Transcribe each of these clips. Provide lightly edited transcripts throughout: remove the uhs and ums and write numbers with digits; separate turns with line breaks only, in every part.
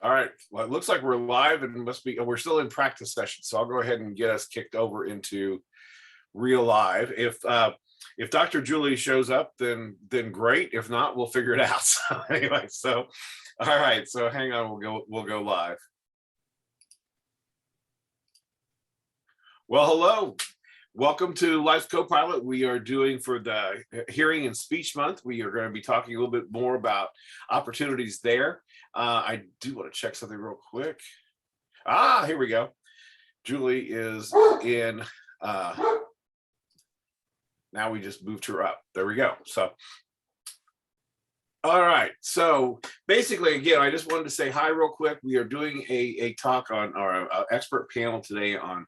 All right. Well, it looks like we're live and we're still in practice session. So I'll go ahead and get us kicked over into real live. If Dr. Julie shows up, then great. If not, we'll figure it out. So anyway, so all right. So hang on, we'll go live. Well, hello. Welcome to Life's Co-Pilot. We are doing for the Hearing and Speech Month. We are going to be talking a little bit more about opportunities there. I do want to check something real quick. Here we go. Julie is in. Now we just moved her up. There we go. So, all right. So basically, again, I just wanted to say hi real quick. We are doing a talk on our expert panel today on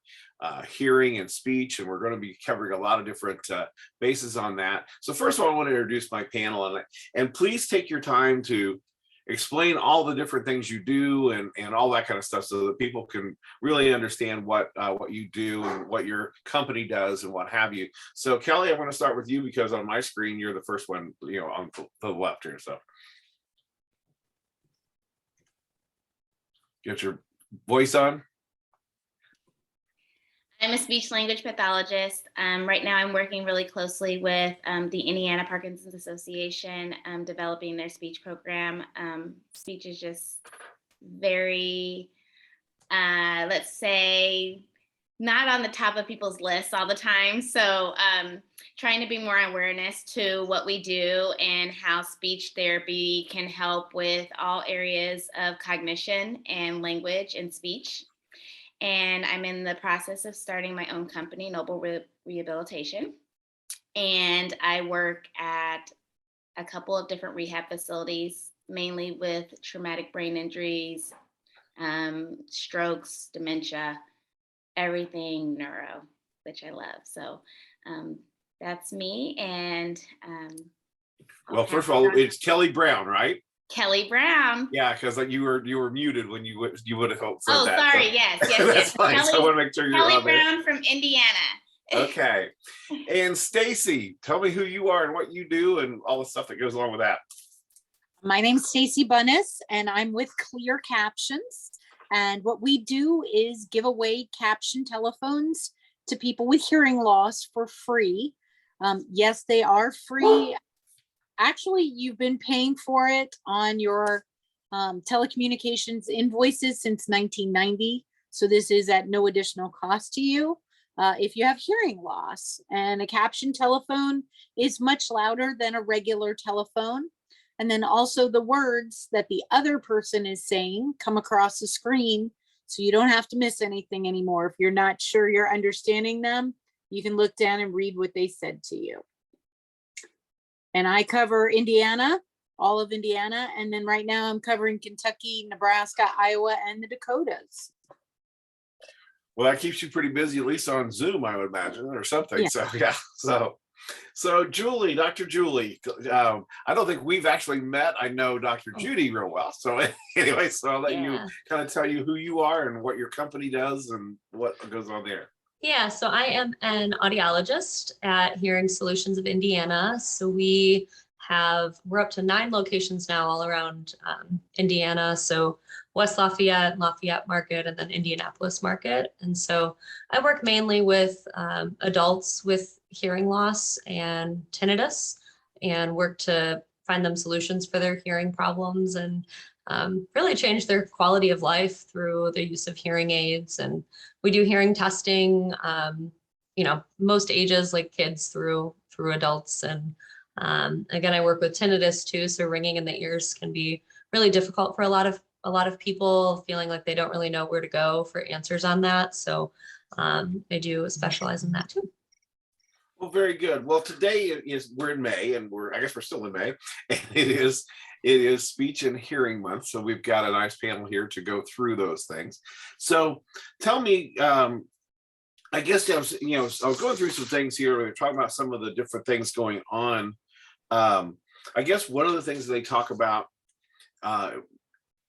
hearing and speech, and we're going to be covering a lot of different bases on that. So first of all, I want to introduce my panel, and please take your time to explain all the different things you do and all that kind of stuff, so that people can really understand what you do and what your company does and what have you. So Kelly, I'm going to start with you because on my screen you're the first one, on the left here. So get your voice on.
I'm a speech language pathologist. Right now I'm working really closely with the Indiana Parkinson's Association, developing their speech program. Speech is just very, let's say, not on the top of people's lists all the time. So trying to bring more awareness to what we do and how speech therapy can help with all areas of cognition and language and speech. And I'm in the process of starting my own company, Noble Rehabilitation. And I work at a couple of different rehab facilities, mainly with traumatic brain injuries, strokes, dementia, everything neuro, which I love. So that's me. And
well, first of all, it's Kelly Brown, right?
Kelly Brown.
Yeah, because like you were muted when you would have said that.
Sorry.
So.
Yes.
That's fine.
Kelly,
so I want to make sure you're
Kelly
on there.
Brown from Indiana.
Okay. And Stacy, tell me who you are and what you do and all the stuff that goes along with that.
My name's Stacy Bunnis, and I'm with Clear Captions. And what we do is give away caption telephones to people with hearing loss for free. Yes, they are free. Actually, you've been paying for it on your telecommunications invoices since 1990. So this is at no additional cost to you if you have hearing loss. And a caption telephone is much louder than a regular telephone. And then also the words that the other person is saying come across the screen, so you don't have to miss anything anymore. If you're not sure you're understanding them, you can look down and read what they said to you. And I cover Indiana, all of Indiana. And then right now I'm covering Kentucky, Nebraska, Iowa, and the Dakotas.
Well, that keeps you pretty busy, at least on Zoom, I would imagine, or something. Yeah. So, yeah. So Julie, Dr. Julie, I don't think we've actually met. I know Dr. Judy real well. So anyway, so I'll let you kind of tell you who you are and what your company does and what goes on there.
Yeah, so I am an audiologist at Hearing Solutions of Indiana. So we're up to 9 locations now all around Indiana. So West Lafayette, Lafayette Market, and then Indianapolis Market. And so I work mainly with adults with hearing loss and tinnitus, and work to find them solutions for their hearing problems and really change their quality of life through the use of hearing aids. And we do hearing testing, most ages, like kids through adults. And again, I work with tinnitus too. So ringing in the ears can be really difficult for a lot of people, feeling like they don't really know where to go for answers on that. So I do specialize in that too.
Well, very good. Well, today we're in May, and I guess we're still in May, and it is Speech and Hearing Month. So we've got a nice panel here to go through those things. So tell me, I guess I was going through some things here. We're talking about some of the different things going on. I guess one of the things that they talk about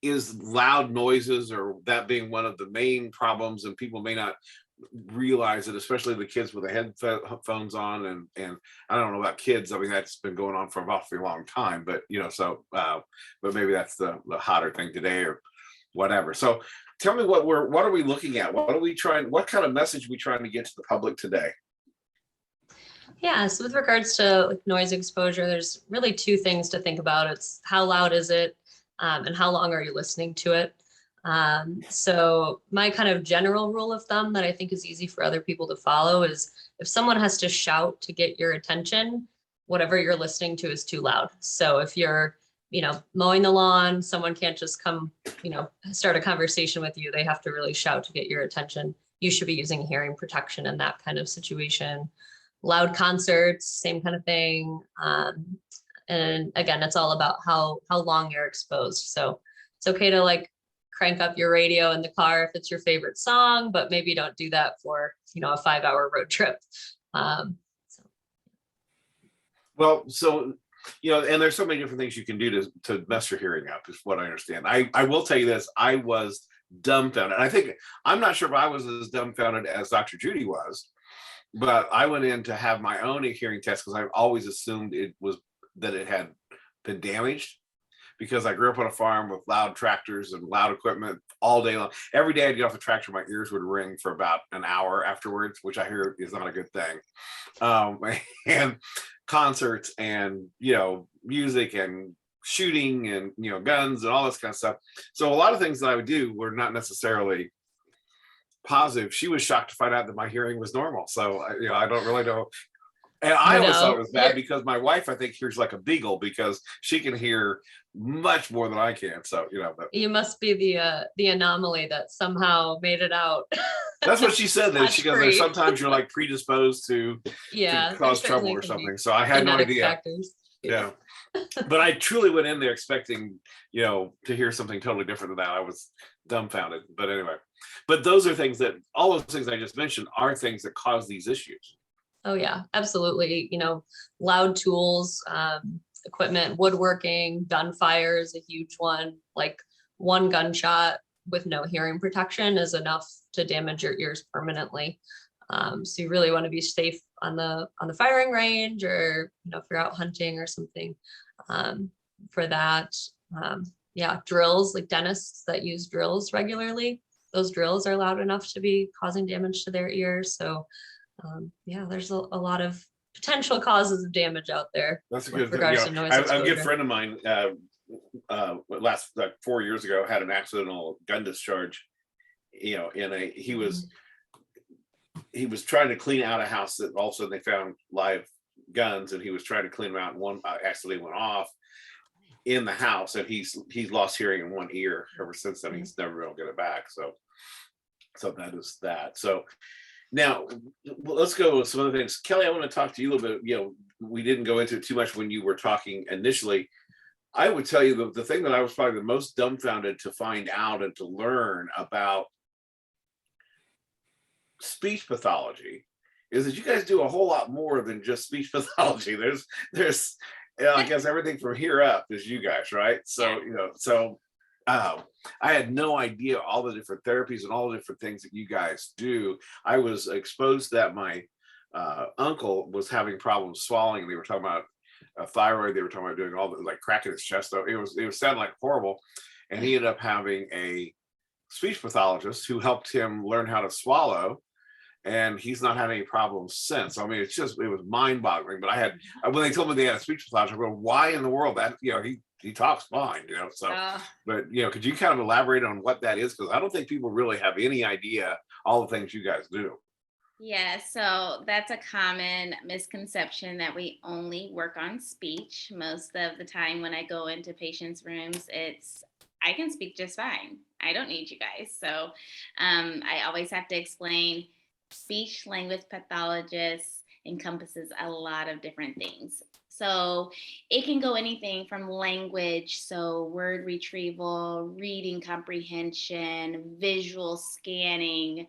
is loud noises, or that being one of the main problems, and people may not realize it, especially the kids with the headphones on. And I don't know about kids. I mean, that's been going on for an awfully long time, but but maybe that's the hotter thing today, or whatever. So tell me what are we looking at? What kind of message are we trying to get to the public today?
Yeah, so with regards to like noise exposure, there's really two things to think about. It's how loud is it, and how long are you listening to it? So my kind of general rule of thumb that I think is easy for other people to follow is if someone has to shout to get your attention, whatever you're listening to is too loud. So if you're, mowing the lawn, someone can't just come, start a conversation with you. They have to really shout to get your attention. You should be using hearing protection in that kind of situation. Loud concerts, same kind of thing. And again, it's all about how long you're exposed. So it's okay to like crank up your radio in the car if it's your favorite song, but maybe don't do that for, a 5-hour road trip.
Well, so, and there's so many different things you can do to mess your hearing up, is what I understand. I will tell you this, I was dumbfounded. I'm not sure if I was as dumbfounded as Dr. Judy was, but I went in to have my own hearing test because I've always assumed that it had been damaged, because I grew up on a farm with loud tractors and loud equipment all day long. Every day I'd get off the tractor, my ears would ring for about an hour afterwards, which I hear is not a good thing. And concerts and, music and shooting and, guns and all this kind of stuff. So a lot of things that I would do were not necessarily positive. She was shocked to find out that my hearing was normal. So, I don't really know. And I always thought it was bad because my wife, I think, hears like a beagle because she can hear much more than I can. So, but
You must be the anomaly that somehow made it out.
That's what she said. That she goes,
Touch-free.
sometimes you're like predisposed to cause trouble or something. So I had no idea.
Factors.
Yeah. But I truly went in there expecting, to hear something totally different than that. I was dumbfounded. But anyway, those are things all those things I just mentioned are things that cause these issues.
Oh yeah, absolutely. Loud tools, equipment, woodworking, gunfire is a huge one. Like one gunshot with no hearing protection is enough to damage your ears permanently. So you really want to be safe on the firing range, or if you're out hunting or something. For that, drills, like dentists that use drills regularly, those drills are loud enough to be causing damage to their ears. So there's a lot of potential causes of damage out there.
That's a good thing.
Regards to noise
A good friend of mine, last 4 years ago, had an accidental gun discharge. He was trying to clean out a house that all of a sudden they found live guns, and he was trying to clean them out, and one accidentally went off in the house, and he's lost hearing in one ear ever since then. He's never been able to get it back. So that is that. So now let's go with some other things. Kelly, I want to talk to you a little bit. We didn't go into it too much when you were talking initially. I would tell you the thing that I was probably the most dumbfounded to find out and to learn about speech pathology is that you guys do a whole lot more than just speech pathology. There's I guess everything from here up is you guys, right? So, I had no idea all the different therapies and all the different things that you guys do. I was exposed that my uncle was having problems swallowing. They were talking about a thyroid. They were talking about doing all the, like, cracking his chest. It was sounding like horrible. And he ended up having a speech pathologist who helped him learn how to swallow. And he's not had any problems since. I mean, it was mind-boggling. But when they told me they had a speech pathologist, I go, why in the world? That, he talks fine, so. But could you kind of elaborate on what that is? Because I don't think people really have any idea all the things you guys do.
Yeah, so that's a common misconception that we only work on speech. Most of the time when I go into patients' rooms, I can speak just fine. I don't need you guys. So I always have to explain speech language pathologist encompasses a lot of different things. So it can go anything from language, so word retrieval, reading comprehension, visual scanning,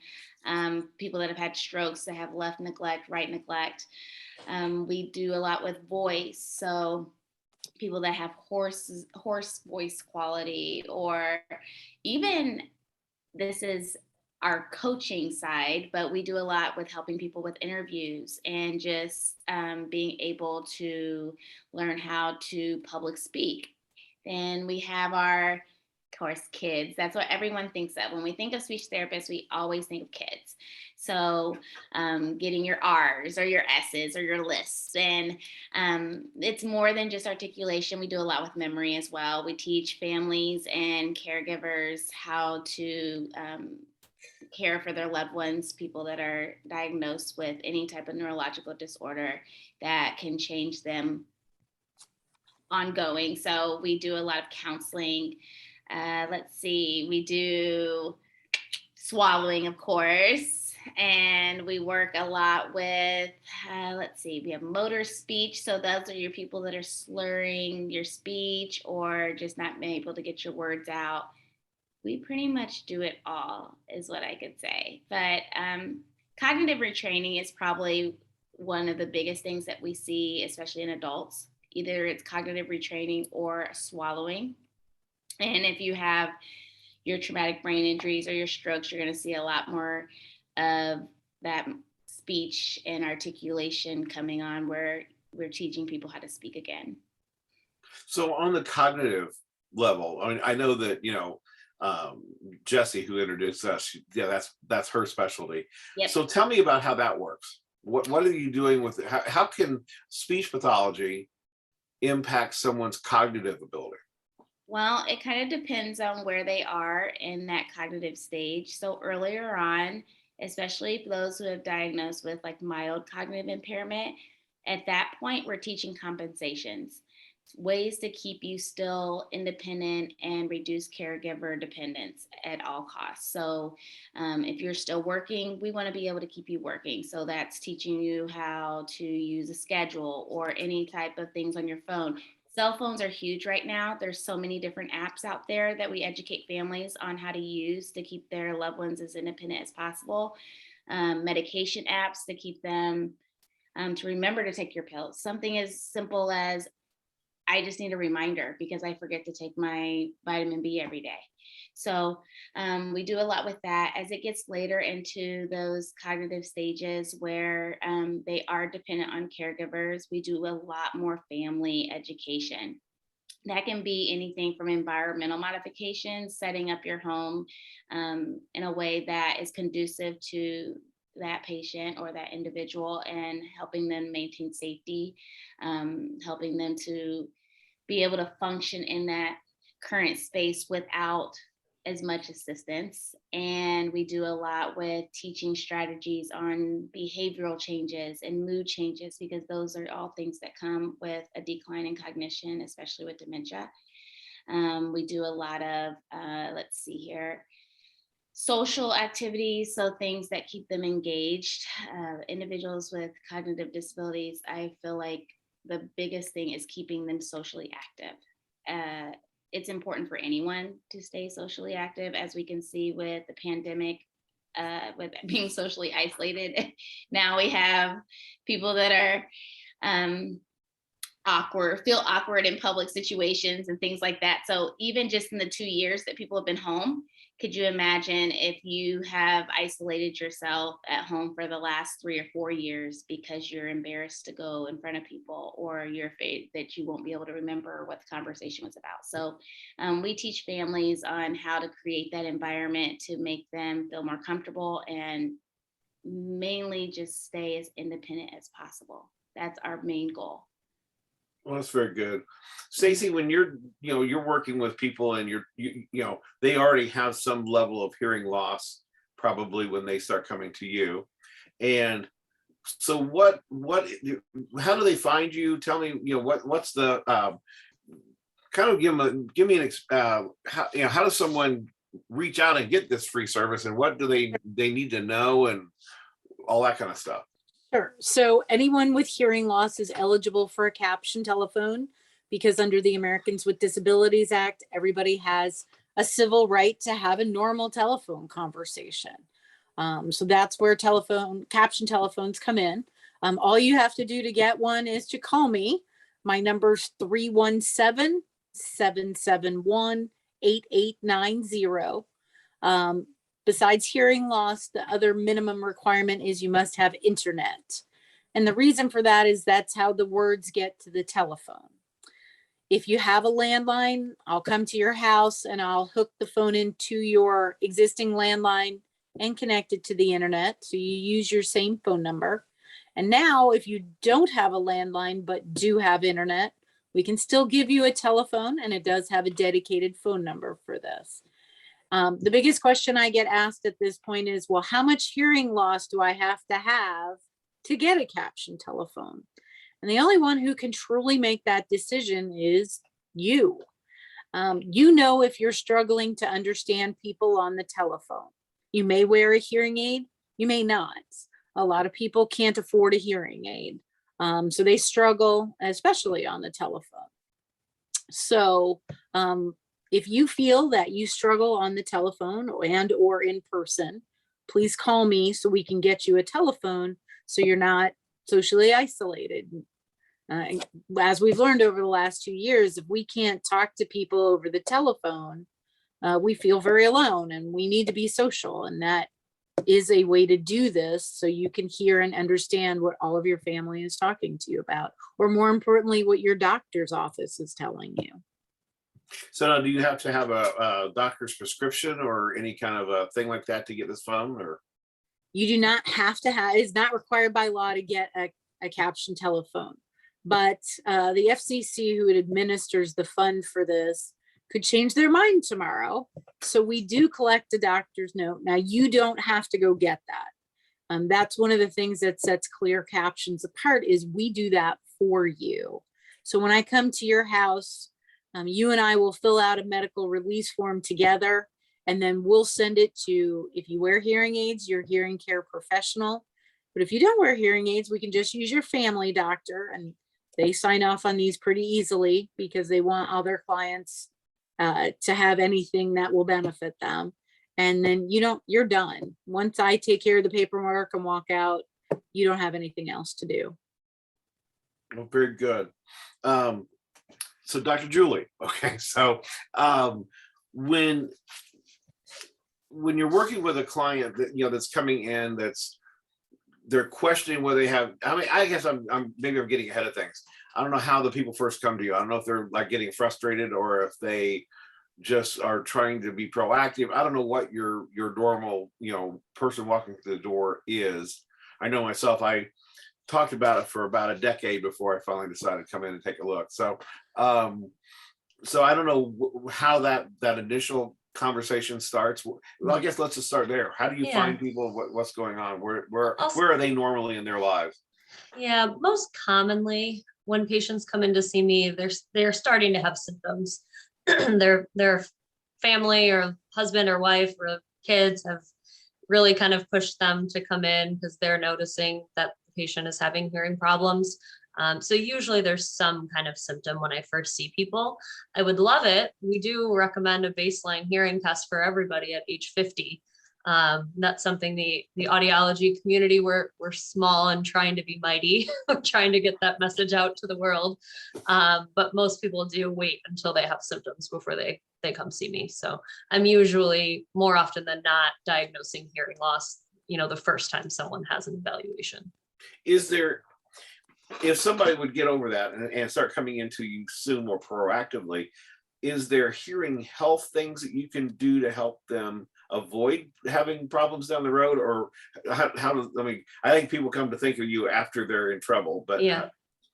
people that have had strokes that have left neglect, right neglect. We do a lot with voice, so people that have hoarse voice quality, or even this is our coaching side, but we do a lot with helping people with interviews and just being able to learn how to public speak. Then we have our course, kids. That's what everyone thinks of. When we think of speech therapists, we always think of kids. So getting your R's or your S's or your lists. And it's more than just articulation. We do a lot with memory as well. We teach families and caregivers how to care for their loved ones, people that are diagnosed with any type of neurological disorder that can change them ongoing. So we do a lot of counseling. Let's see, we do swallowing, of course, and we work a lot with, let's see, we have motor speech. So those are your people that are slurring your speech or just not being able to get your words out. We pretty much do it all, is what I could say. But cognitive retraining is probably one of the biggest things that we see, especially in adults. Either it's cognitive retraining or swallowing. And if you have your traumatic brain injuries or your strokes, you're going to see a lot more of that speech and articulation coming on, where we're teaching people how to speak again.
So on the cognitive level, I mean, I know that, Jessie, who introduced us, yeah, that's her specialty.
Yep.
So tell me about how that works. What are you doing with it? How can speech pathology impact someone's cognitive ability?
Well, it kind of depends on where they are in that cognitive stage. So earlier on, especially those who have diagnosed with like mild cognitive impairment, at that point, we're teaching compensations, ways to keep you still independent and reduce caregiver dependence at all costs. So if you're still working, we want to be able to keep you working. So that's teaching you how to use a schedule or any type of things on your phone. Cell phones are huge right now. There's so many different apps out there that we educate families on how to use to keep their loved ones as independent as possible. Medication apps to keep them to remember to take your pills. Something as simple as, I just need a reminder because I forget to take my vitamin B every day. So we do a lot with that. As it gets later into those cognitive stages where they are dependent on caregivers, we do a lot more family education. That can be anything from environmental modifications, setting up your home in a way that is conducive to that patient or that individual and helping them maintain safety, helping them to be able to function in that current space without as much assistance. And we do a lot with teaching strategies on behavioral changes and mood changes, because those are all things that come with a decline in cognition, especially with dementia. We do a lot of, let's see here, social activities, so things that keep them engaged. Individuals with cognitive disabilities, I feel like the biggest thing is keeping them socially active. It's important for anyone to stay socially active, as we can see with the pandemic, with being socially isolated. Now we have people that are feel awkward in public situations and things like that. So even just in the 2 years that people have been home, could you imagine if you have isolated yourself at home for the last 3 or 4 years because you're embarrassed to go in front of people, or you're afraid that you won't be able to remember what the conversation was about? So we teach families on how to create that environment to make them feel more comfortable and mainly just stay as independent as possible. That's our main goal.
Well, that's very good. Stacey, when you're working with people and they already have some level of hearing loss, probably when they start coming to you. And so how do they find you? Tell me, what's the, kind of give me an, how does someone reach out and get this free service, and what do they need to know and all that kind of stuff?
Sure. So anyone with hearing loss is eligible for a caption telephone, because under the Americans with Disabilities Act, everybody has a civil right to have a normal telephone conversation. So that's where caption telephones come in. All you have to do to get one is to call me. My number's 317-771-8890. Besides hearing loss, the other minimum requirement is you must have internet. And the reason for that is that's how the words get to the telephone. If you have a landline, I'll come to your house and I'll hook the phone into your existing landline and connect it to the internet. So you use your same phone number. And now if you don't have a landline, but do have internet, we can still give you a telephone, and it does have a dedicated phone number for this. The biggest question I get asked at this point is, well, how much hearing loss do I have to get a caption telephone? And the only one who can truly make that decision is you. You know if you're struggling to understand people on the telephone. You may wear a hearing aid, you may not. A lot of people can't afford a hearing aid. So they struggle, especially on the telephone. So if you feel that you struggle on the telephone or in person, please call me so we can get you a telephone so you're not socially isolated. As we've learned over the last 2 years, if we can't talk to people over the telephone, we feel very alone, and we need to be social. And that is a way to do this so you can hear and understand what all of your family is talking to you about, or more importantly, what your doctor's office is telling you.
So now, do you have to have a doctor's prescription or any kind of a thing like that to get this phone? Or
You do not have to have, it's not required by law to get a caption telephone, but the FCC, who administers the fund for this, could change their mind tomorrow. So we do collect a doctor's note. Now, you don't have to go get that. That's one of the things that sets Clear Captions apart, is we do that for you. So when I come to your house, you and I will fill out a medical release form together, and then we'll send it to, if you wear hearing aids, your hearing care professional. But if you don't wear hearing aids, we can just use your family doctor, and they sign off on these pretty easily because they want all their clients to have anything that will benefit them. And then you're done. Once I take care of the paperwork and walk out, you don't have anything else to do.
well, very good. So Dr. Julie, okay, so when you're working with a client that that's coming in, they're questioning whether they have, I mean, I guess I'm getting ahead of things. I don't know how the people first come to you. I don't know if they're like getting frustrated or if they just are trying to be proactive. I don't know what your normal, person walking through the door is. I know myself, I talked about it for about a decade before I finally decided to come in and take a look. So, so I don't know how that initial conversation starts. Well, I guess let's just start there. How do you find people? What's going on? Where are they normally in their lives?
Yeah, most commonly when patients come in to see me, they're starting to have symptoms. Their family or husband or wife or kids have really kind of pushed them to come in because they're noticing that the patient is having hearing problems. So usually there's some kind of symptom when I first see people. I would love it. We do recommend a baseline hearing test for everybody at age 50. That's something the audiology community, we're small and trying to be mighty, trying to get that message out to the world. But most people do wait until they have symptoms before they come see me. So I'm usually, more often than not, diagnosing hearing loss, the first time someone has an evaluation.
Is there, if somebody would get over that and start coming into you soon more proactively, is there hearing health things that you can do to help them avoid having problems down the road? Or how does, I think people come to think of you after they're in trouble, but
yeah,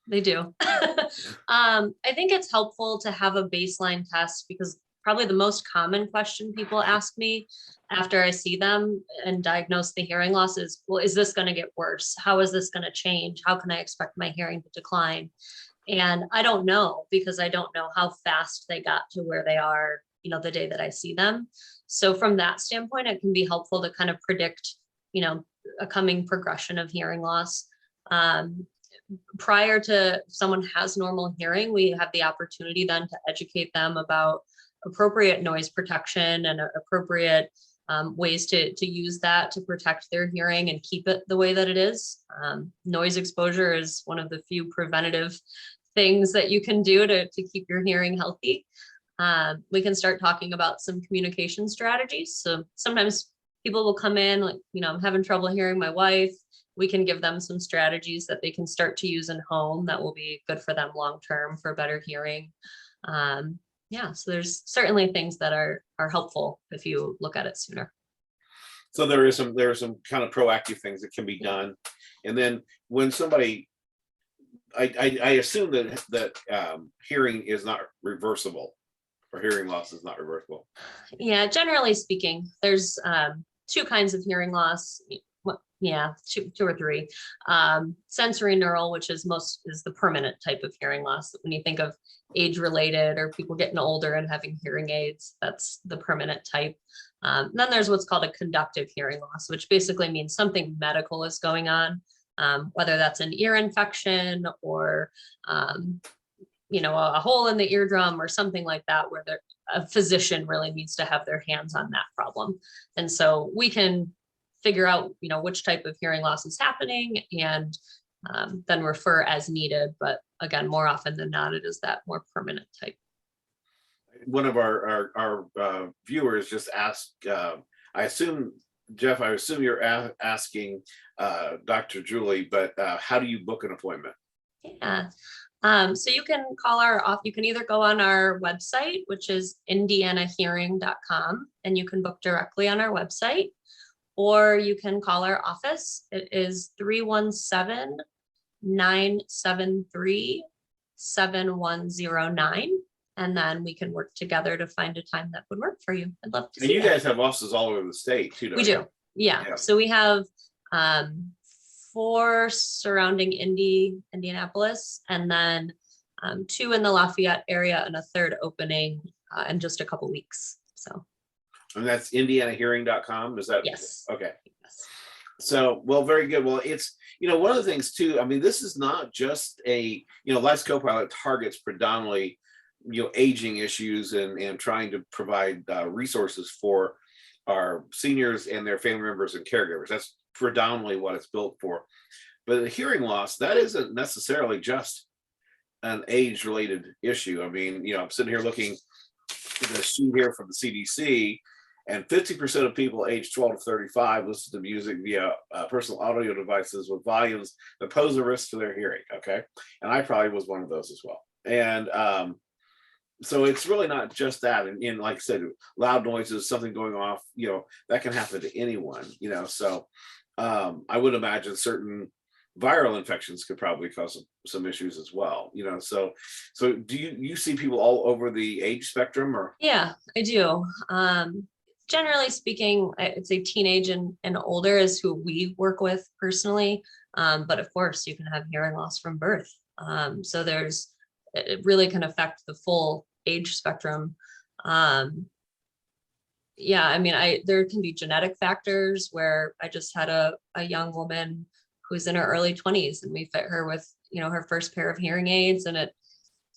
they do. I think it's helpful to have a baseline test, because probably the most common question people ask me after I see them and diagnose the hearing loss is, well, is this going to get worse? How is this going to change? How can I expect my hearing to decline? And I don't know, because I don't know how fast they got to where they are, the day that I see them. So from that standpoint, it can be helpful to kind of predict, a coming progression of hearing loss. Prior to someone has normal hearing, we have the opportunity then to educate them about appropriate noise protection and appropriate ways to use that to protect their hearing and keep it the way that it is. Noise exposure is one of the few preventative things that you can do to keep your hearing healthy. We can start talking about some communication strategies. So sometimes people will come in like, I'm having trouble hearing my wife. We can give them some strategies that they can start to use in home that will be good for them long term for better hearing. Yeah, so there's certainly things that are helpful if you look at it sooner.
So there are some kind of proactive things that can be done. And then when somebody, I assume that hearing is not reversible, or hearing loss is not reversible.
Yeah, generally speaking, there's two kinds of hearing loss. Yeah, two or three. Sensory neural, which is the permanent type of hearing loss. When you think of age related or people getting older and having hearing aids, that's the permanent type. Then there's what's called a conductive hearing loss, which basically means something medical is going on, whether that's an ear infection or a hole in the eardrum or something like that, where a physician really needs to have their hands on that problem. And so we can figure out, which type of hearing loss is happening and then refer as needed. But again, more often than not, it is that more permanent type.
One of our viewers just asked, I assume, Jeff, you're asking Dr. Julie, but how do you book an appointment?
Yeah. So you can call you can either go on our website, which is indianahearing.com, and you can book directly on our website, or you can call our office. It is 317-973-7109. And then we can work together to find a time that would work for you. I'd love to see
you guys have offices all over the state too, don't
we
you?
do. Yeah. So we have 4 surrounding Indianapolis, and then 2 in the Lafayette area, and a 3rd opening in just a couple weeks. So.
And that's indianahearing.com. Is that?
Yes.
Okay.
Yes.
So, well, very good. Well, it's, one of the things too, this is not just Life's Copilot targets predominantly, aging issues and trying to provide resources for our seniors and their family members and caregivers. That's predominantly what it's built for. But the hearing loss, that isn't necessarily just an age-related issue. I'm sitting here looking at the sheet here from the CDC, and 50% of people aged 12 to 35 listen to music via personal audio devices with volumes that pose a risk to their hearing. Okay, and I probably was one of those as well. And so it's really not just that. And like I said, loud noises, something going off, that can happen to anyone. So I would imagine certain viral infections could probably cause some issues as well. So do you see people all over the age spectrum? Or?
Yeah, I do. Generally speaking, I'd say teenage and older is who we work with personally. But of course, you can have hearing loss from birth. So it really can affect the full age spectrum. Yeah, there can be genetic factors where I just had a young woman who's in her early 20s, and we fit her with, her first pair of hearing aids, and it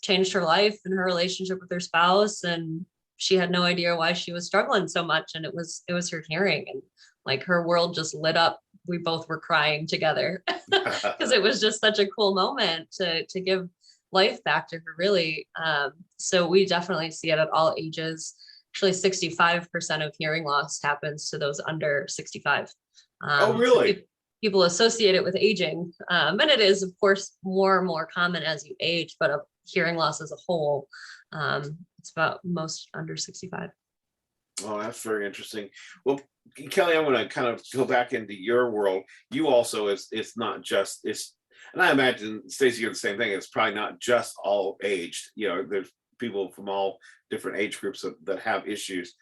changed her life and her relationship with her spouse. And she had no idea why she was struggling so much. And it was her hearing, and like her world just lit up. We both were crying together because it was just such a cool moment to give life back to her, really. So we definitely see it at all ages. Actually, 65% of hearing loss happens to those under 65.
Oh, really?
So people associate it with aging. And it is, of course, more and more common as you age, but hearing loss as a whole, it's about most under 65.
Oh, that's very interesting. Well, Kelly, I'm going to kind of go back into your world. You also, it's not just, and I imagine, Stacey, you're the same thing. It's probably not just all aged. There's people from all different age groups that have issues,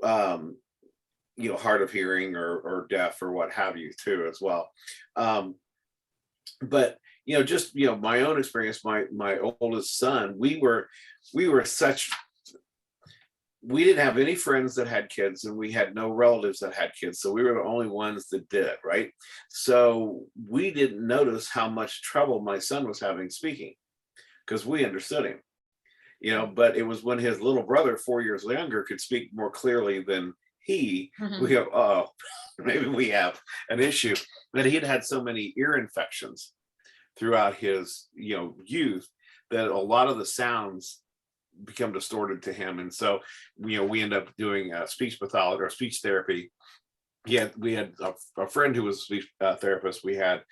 hard of hearing or deaf or what have you too as well. But just my own experience, my oldest son, we didn't have any friends that had kids, and we had no relatives that had kids. So we were the only ones that did, right? So we didn't notice how much trouble my son was having speaking, because we understood him, but it was when his little brother, 4 years younger, could speak more clearly than he, we go, oh, maybe we have an issue. But he had so many ear infections throughout his, youth, that a lot of the sounds become distorted to him. And so we end up doing speech pathology or speech therapy we had a friend who was a speech therapist we had,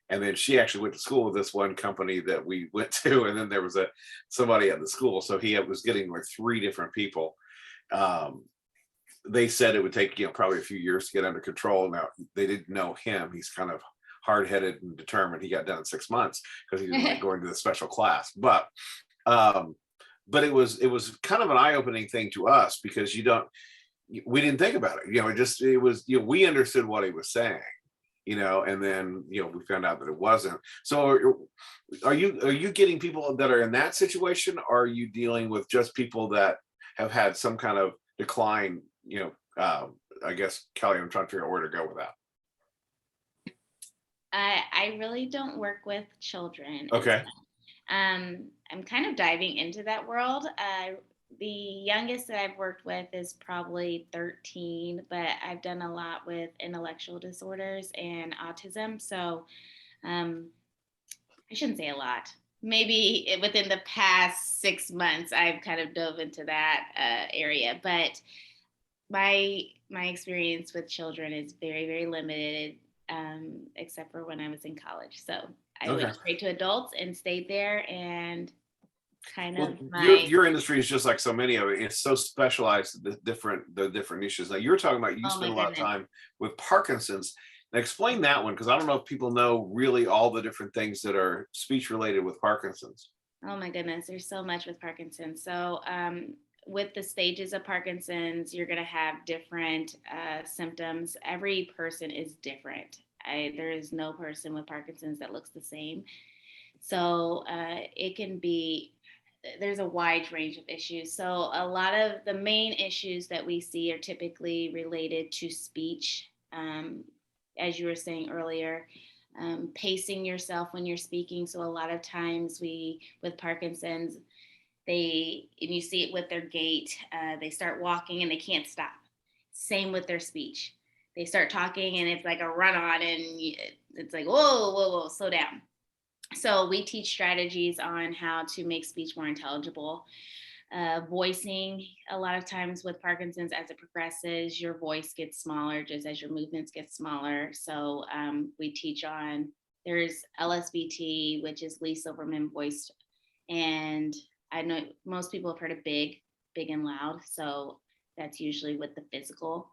and then she actually went to school with this one company that we went to, and then there was somebody at the school, so he was getting like 3 different people. They said it would take probably a few years to get under control. Now they didn't know him. He's kind of hard-headed and determined. He got done in 6 months because he didn't like going to the special class. But it was kind of an eye-opening thing to us, because we didn't think about it. We understood what he was saying, and then we found out that it wasn't. So are you getting people that are in that situation? Or are you dealing with just people that have had some kind of decline? I guess, Kelly, I'm trying to figure out where to go with that.
I really don't work with children.
Okay.
I'm kind of diving into that world. The youngest that I've worked with is probably 13, but I've done a lot with intellectual disorders and autism. So I shouldn't say a lot. Maybe within the past 6 months, I've kind of dove into that area. But my experience with children is very, very limited, except for when I was in college. So I went straight to adults and stayed there, and kind of
your industry is just like so many of it. It's so specialized, the different niches. Now you're talking about, you spend a lot of time with Parkinson's. Now explain that one, because I don't know if people know really all the different things that are speech related with Parkinson's.
Oh my goodness, there's so much with Parkinson's. So with the stages of Parkinson's, you're going to have different symptoms. Every person is different. There is no person with Parkinson's that looks the same. So it can be, there's a wide range of issues. So a lot of the main issues that we see are typically related to speech. As you were saying earlier, pacing yourself when you're speaking. So a lot of times with Parkinson's, and you see it with their gait, they start walking and they can't stop. Same with their speech. They start talking and it's like a run on, and it's like, whoa, slow down. So we teach strategies on how to make speech more intelligible. Voicing, a lot of times with Parkinson's, as it progresses, your voice gets smaller just as your movements get smaller. So we teach on, there's LSVT, which is Lee Silverman voice, and I know most people have heard of big and loud. So that's usually with the physical.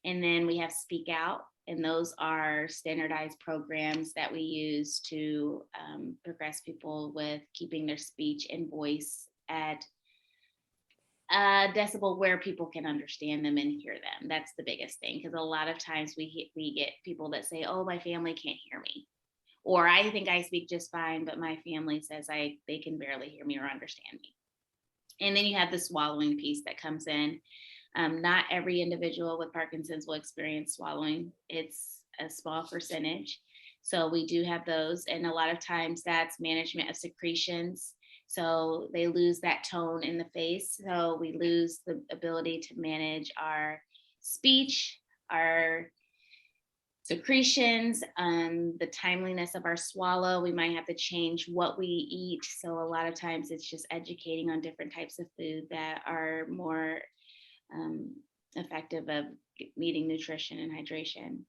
And then we have Speak Out, and those are standardized programs that we use to progress people with keeping their speech and voice at a decibel where people can understand them and hear them. That's the biggest thing, because a lot of times we get people that say, oh, my family can't hear me. Or I think I speak just fine, but my family says they can barely hear me or understand me. And then you have the swallowing piece that comes in. Not every individual with Parkinson's will experience swallowing. It's a small percentage. So we do have those. And a lot of times that's management of secretions. So they lose that tone in the face. So we lose the ability to manage our speech, our secretions, the timeliness of our swallow. We might have to change what we eat. So a lot of times it's just educating on different types of food that are more effective of meeting nutrition and hydration.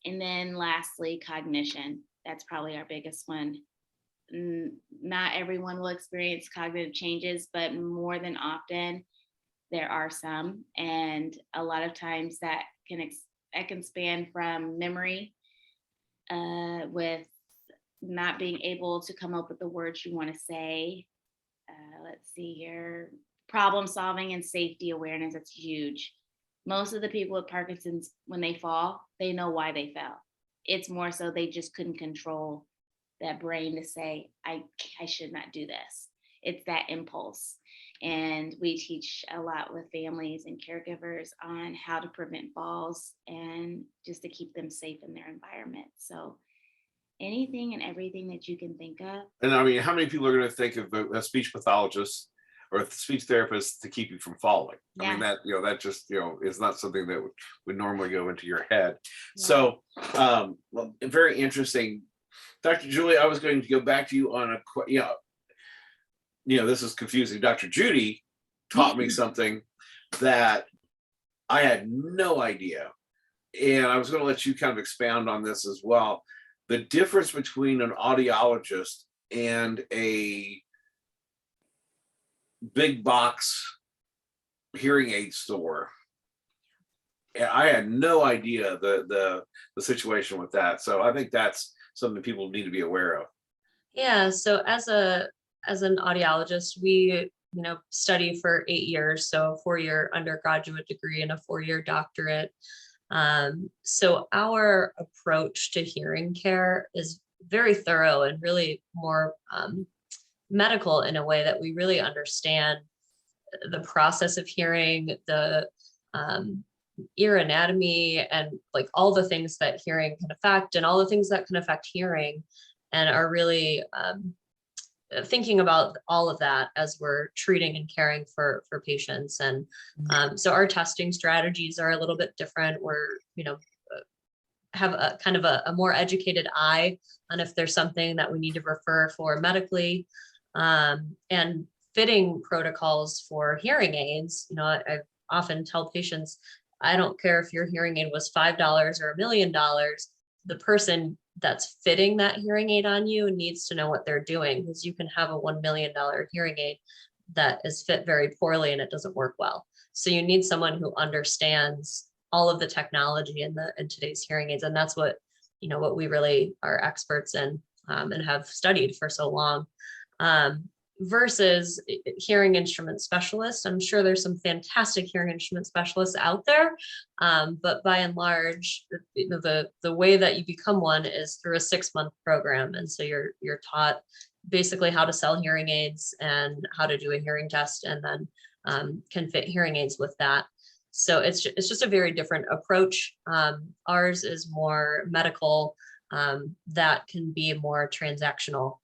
And then lastly, cognition. That's probably our biggest one. Not everyone will experience cognitive changes, but more than often there are some. And a lot of times that can span from memory, with not being able to come up with the words you want to say. Let's see here. Problem solving and safety awareness. That's huge. Most of the people with Parkinson's, when they fall, they know why they fell. It's more so they just couldn't control that brain to say, I should not do this. It's that impulse. And we teach a lot with families and caregivers on how to prevent falls and just to keep them safe in their environment. So anything and everything that you can think of.
And I mean, how many people are going to think of a speech pathologist or a speech therapist to keep you from falling?
Yeah.
I mean, that just, is not something that would normally go into your head.
Yeah.
So, well, very interesting. Dr. Julie, I was going to go back to you on this is confusing. Dr. Judy taught me something that I had no idea. and I was going to let you kind of expound on this as well. The difference between an audiologist and a big box hearing aid store. I had no idea the situation with that. So I think that's something people need to be aware of.
Yeah, so as an audiologist, we study for 8 years, so a 4-year undergraduate degree and a 4-year doctorate. So our approach to hearing care is very thorough and really more medical in a way that we really understand the process of hearing, the ear anatomy, and like all the things that hearing can affect and all the things that can affect hearing, and are really thinking about all of that as we're treating and caring for patients. And so our testing strategies are a little bit different. We're, have a kind of a more educated eye on if there's something that we need to refer for medically, and fitting protocols for hearing aids. I often tell patients, I don't care if your hearing aid was $5 or $1 million, the person that's fitting that hearing aid on you needs to know what they're doing, because you can have a $1 million hearing aid that is fit very poorly and it doesn't work well. So you need someone who understands all of the technology in today's hearing aids. And that's what we really are experts in, and have studied for so long. Versus hearing instrument specialists. I'm sure there's some fantastic hearing instrument specialists out there, but by and large, the way that you become one is through a 6-month program. And so you're taught basically how to sell hearing aids and how to do a hearing test, and then can fit hearing aids with that. So it's just a very different approach. Ours is more medical, that can be more transactional.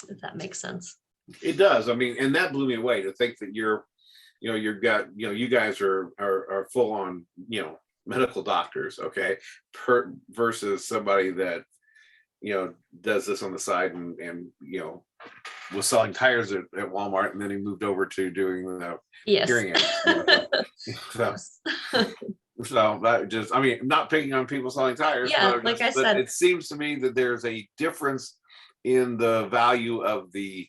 If that makes sense.
It does. I mean, and that blew me away to think that you guys are full on, medical doctors, okay, versus somebody that, does this on the side and was selling tires at Walmart, and then he moved over to doing the hearing aids. So that just, I mean, not picking on people selling tires.
Yeah, like I said,
it seems to me that there's a difference in the value of the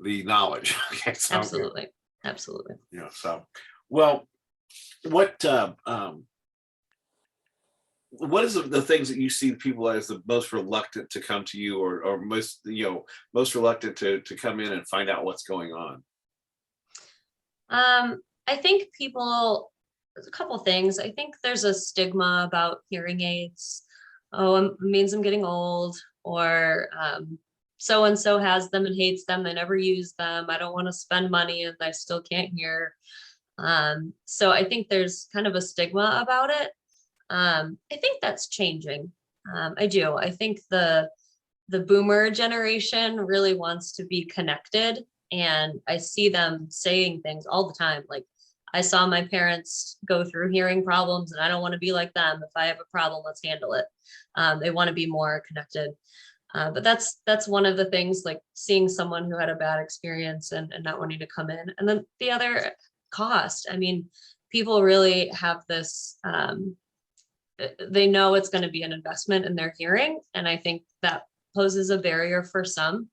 knowledge. Okay, so,
absolutely.
So, well, what is the things that you see people as the most reluctant to come to you, or most reluctant to come in and find out what's going on?
I think there's a couple things. I think there's a stigma about hearing aids. Oh, it means I'm getting old, or so-and-so has them and hates them. They never use them. I don't want to spend money and I still can't hear. So I think there's kind of a stigma about it. I think that's changing. I do. I think the boomer generation really wants to be connected, and I see them saying things all the time. Like, I saw my parents go through hearing problems and I don't want to be like them. If I have a problem, let's handle it. They want to be more connected. But that's one of the things, like seeing someone who had a bad experience and not wanting to come in. And then the other, cost. I mean, people really have this, they know it's going to be an investment in their hearing. And I think that poses a barrier for some.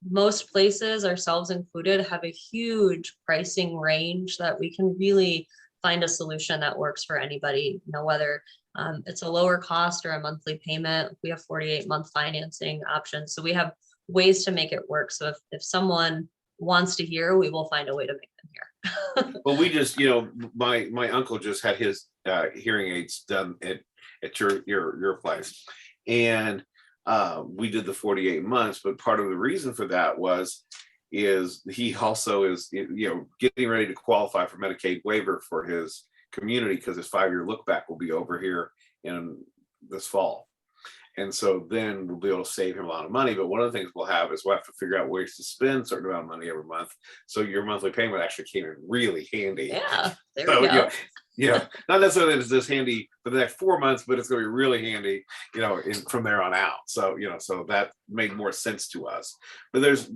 Most places, ourselves included, have a huge pricing range that we can really find a solution that works for anybody, whether it's a lower cost or a monthly payment. We have 48-month financing options. So we have ways to make it work. So if someone wants to hear, we will find a way to make them hear.
Well, we just, my uncle just had his hearing aids done at your place. And we did the 48 months, but part of the reason for that is he also is, getting ready to qualify for Medicaid waiver for his community, because his 5-year look back will be over here in this fall. And so then we'll be able to save him a lot of money. But one of the things we'll have to figure out ways to spend a certain amount of money every month. So your monthly payment actually came in really handy.
Yeah, there we go.
Not necessarily that it's just handy for the next 4 months, but it's going to be really handy, from there on out. So, so that made more sense to us. But there's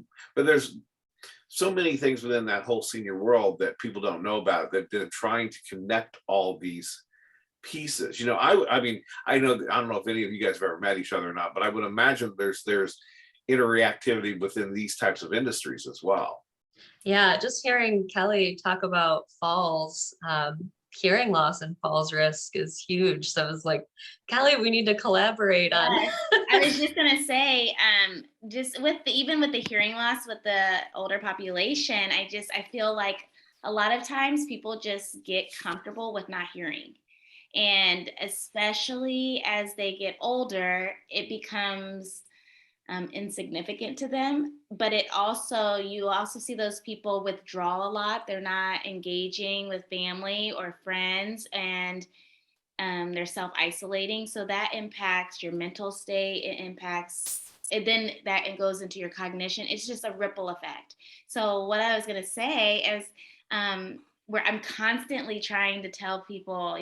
so many things within that whole senior world that people don't know about, that they're trying to connect all these pieces. You know, I mean, I don't know if any of you guys have ever met each other or not, but I would imagine there's interreactivity within these types of industries as well.
Yeah, just hearing Kelly talk about falls, hearing loss and falls risk is huge. So I was like, Kelly, we need to collaborate on.
Yes. I was just gonna say, just with even with the hearing loss with the older population, I feel like a lot of times people just get comfortable with not hearing. And especially as they get older, it becomes insignificant to them. But you also see those people withdraw a lot. They're not engaging with family or friends, and they're self-isolating. So that impacts your mental state. It goes into your cognition. It's just a ripple effect. So what I was going to say is where I'm constantly trying to tell people,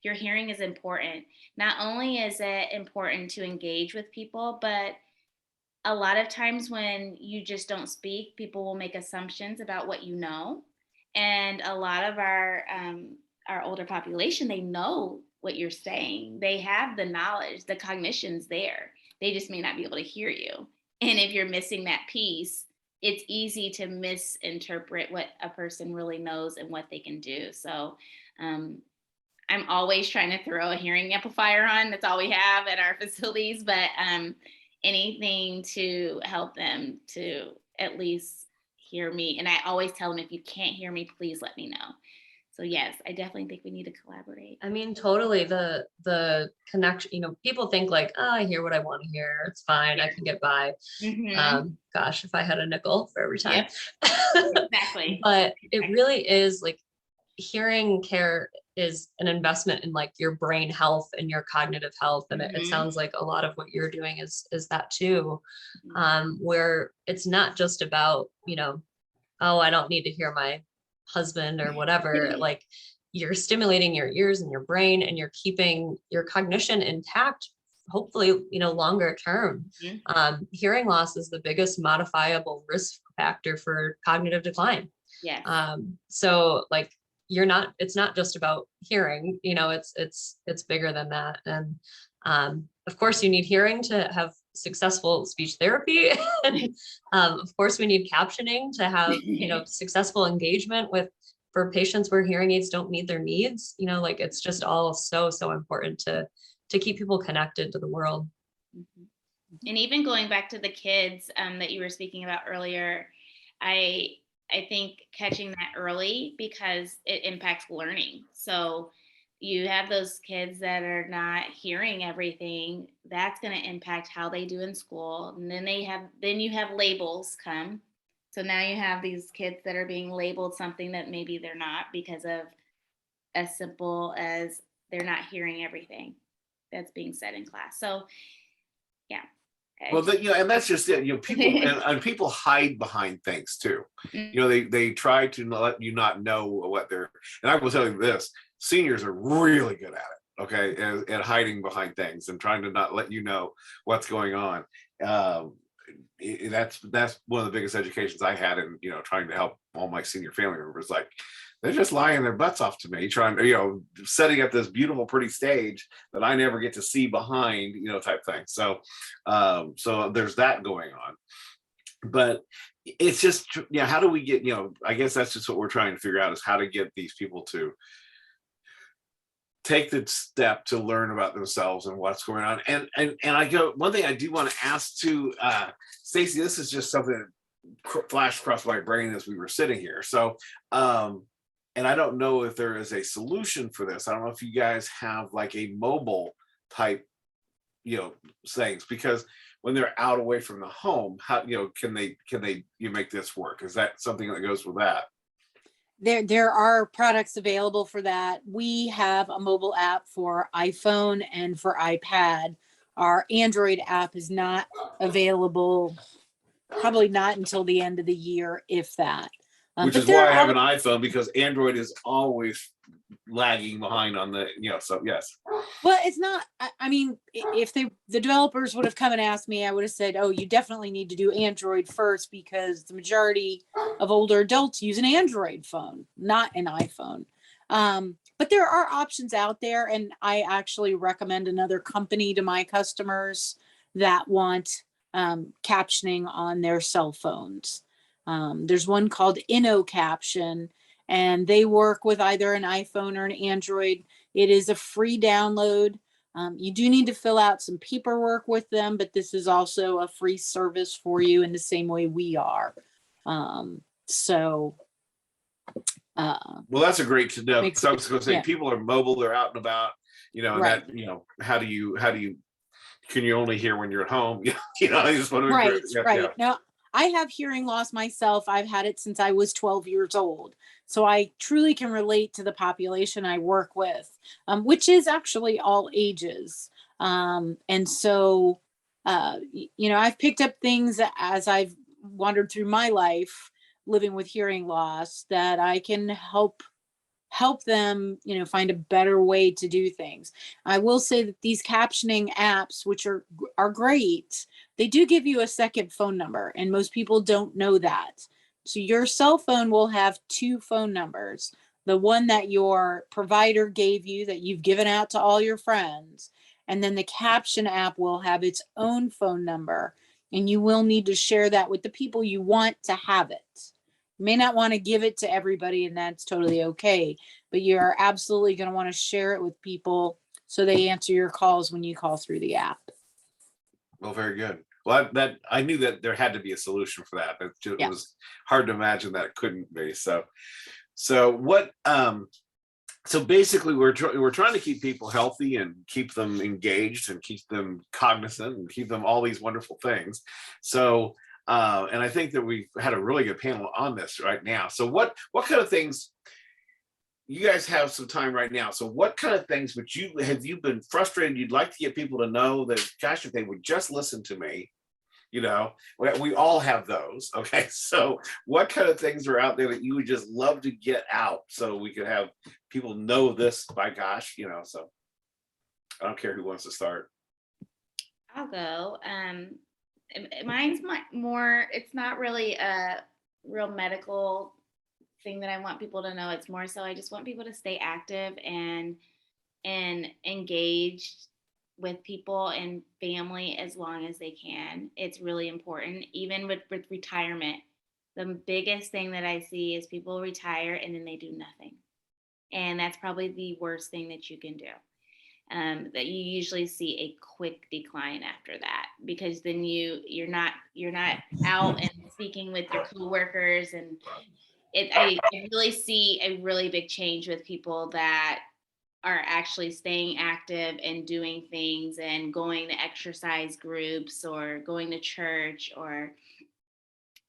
your hearing is important. Not only is it important to engage with people, but a lot of times when you just don't speak, people will make assumptions about what you know. And a lot of our older population, they know what you're saying. They have the knowledge, the cognition's there. They just may not be able to hear you. And if you're missing that piece, it's easy to misinterpret what a person really knows and what they can do. So I'm always trying to throw a hearing amplifier on. That's all we have at our facilities, but anything to help them to at least hear me. And I always tell them, if you can't hear me, please let me know. So yes, I definitely think we need to collaborate.
I mean, totally the connection, people think like, oh, I hear what I want to hear. It's fine. I can get by.
Mm-hmm.
Gosh, if I had a nickel for every time.
Yep. Exactly.
But it really is like hearing care is an investment in like your brain health and your cognitive health. And it sounds like a lot of what you're doing is that too, where it's not just about, oh, I don't need to hear my husband or whatever. Like you're stimulating your ears and your brain, and you're keeping your cognition intact, hopefully, longer term. Hearing loss is the biggest modifiable risk factor for cognitive decline.
Yeah.
So like it's not just about hearing, it's bigger than that. And of course you need hearing to have successful speech therapy. And of course we need captioning to have, successful engagement for patients where hearing aids don't meet their needs. Like it's just all so important to keep people connected to the world.
And even going back to the kids that you were speaking about earlier, I think catching that early, because it impacts learning. So you have those kids that are not hearing everything, that's going to impact how they do in school. And then you have labels come. So now you have these kids that are being labeled something that maybe they're not, because of as simple as they're not hearing everything that's being said in class. So yeah.
Well, and that's just it. People and people hide behind things too. They try to let you not know what they're. And I will tell you this: seniors are really good at it. Okay, at hiding behind things and trying to not let you know what's going on. That's one of the biggest educations I had in trying to help all my senior family members. Like, they're just lying their butts off to me, trying to, setting up this beautiful, pretty stage that I never get to see behind, type thing. So, so there's that going on. But it's just, how do we get, I guess that's just what we're trying to figure out, is how to get these people to take the step to learn about themselves and what's going on. And one thing I do want to ask to Stacey, this is just something that flashed across my brain as we were sitting here. So, and I don't know if there is a solution for this. I don't know if you guys have like a mobile type, things, because when they're out away from the home, how, can they make this work? Is that something that goes with that?
There are products available for that. We have a mobile app for iPhone and for iPad. Our Android app is not available, probably not until the end of the year, if that.
Which is why I have an iPhone, because Android is always lagging behind on the, so yes.
Well, it's not, I mean, if the developers would have come and asked me, I would have said, oh, you definitely need to do Android first, because the majority of older adults use an Android phone, not an iPhone. But there are options out there, and I actually recommend another company to my customers that want captioning on their cell phones. There's one called InnoCaption, and they work with either an iPhone or an Android. It is a free download. You do need to fill out some paperwork with them, but this is also a free service for you in the same way we are. So
Well, that's a great to know.
Makes-
So I was going to say,
yeah.
people are mobile, they're out and about, and
Right.
that, how do you, can you only hear when you're at home? I just want to
Right,
yeah,
right.
yeah.
Now, I have hearing loss myself. I've had it since I was 12 years old. So I truly can relate to the population I work with, which is actually all ages. And so, I've picked up things as I've wandered through my life living with hearing loss that I can help them, find a better way to do things. I will say that these captioning apps, which are great, they do give you a second phone number, and most people don't know that. So your cell phone will have two phone numbers: the one that your provider gave you that you've given out to all your friends, and then the caption app will have its own phone number, and you will need to share that with the people you want to have it. You may not want to give it to everybody, and that's totally okay, but you're absolutely going to want to share it with people so they answer your calls when you call through the app.
Well, very good. Well, I knew that there had to be a solution for that. It
Yeah.
was hard to imagine that it couldn't be. So what? So basically, we're trying to keep people healthy and keep them engaged and keep them cognizant and keep them all these wonderful things. So, and I think that we've had a really good panel on this right now. So what kind of things? You guys have some time right now. So what kind of things have you been frustrated? You'd like to get people to know that, gosh, if they would just listen to me, we all have those. Okay. So what kind of things are out there that you would just love to get out so we could have people know this, by gosh, so I don't care who wants to start.
I'll go. Mine's more, it's not really a real medical thing that I want people to know. It's more so I just want people to stay active and engaged with people and family as long as they can. It's really important, even with retirement. The biggest thing that I see is people retire and then they do nothing. And that's probably the worst thing that you can do. That you usually see a quick decline after that, because then you're not out and speaking with your coworkers, and I really see a really big change with people that are actually staying active and doing things and going to exercise groups or going to church, or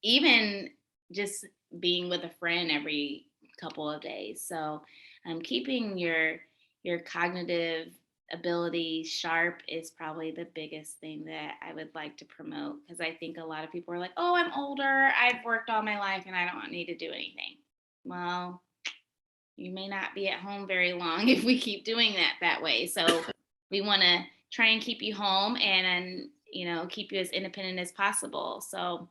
even just being with a friend every couple of days. So keeping your cognitive ability sharp is probably the biggest thing that I would like to promote, because I think a lot of people are like, oh, I'm older, I've worked all my life and I don't need to do anything. Well, you may not be at home very long if we keep doing that way. So we want to try and keep you home and keep you as independent as possible. So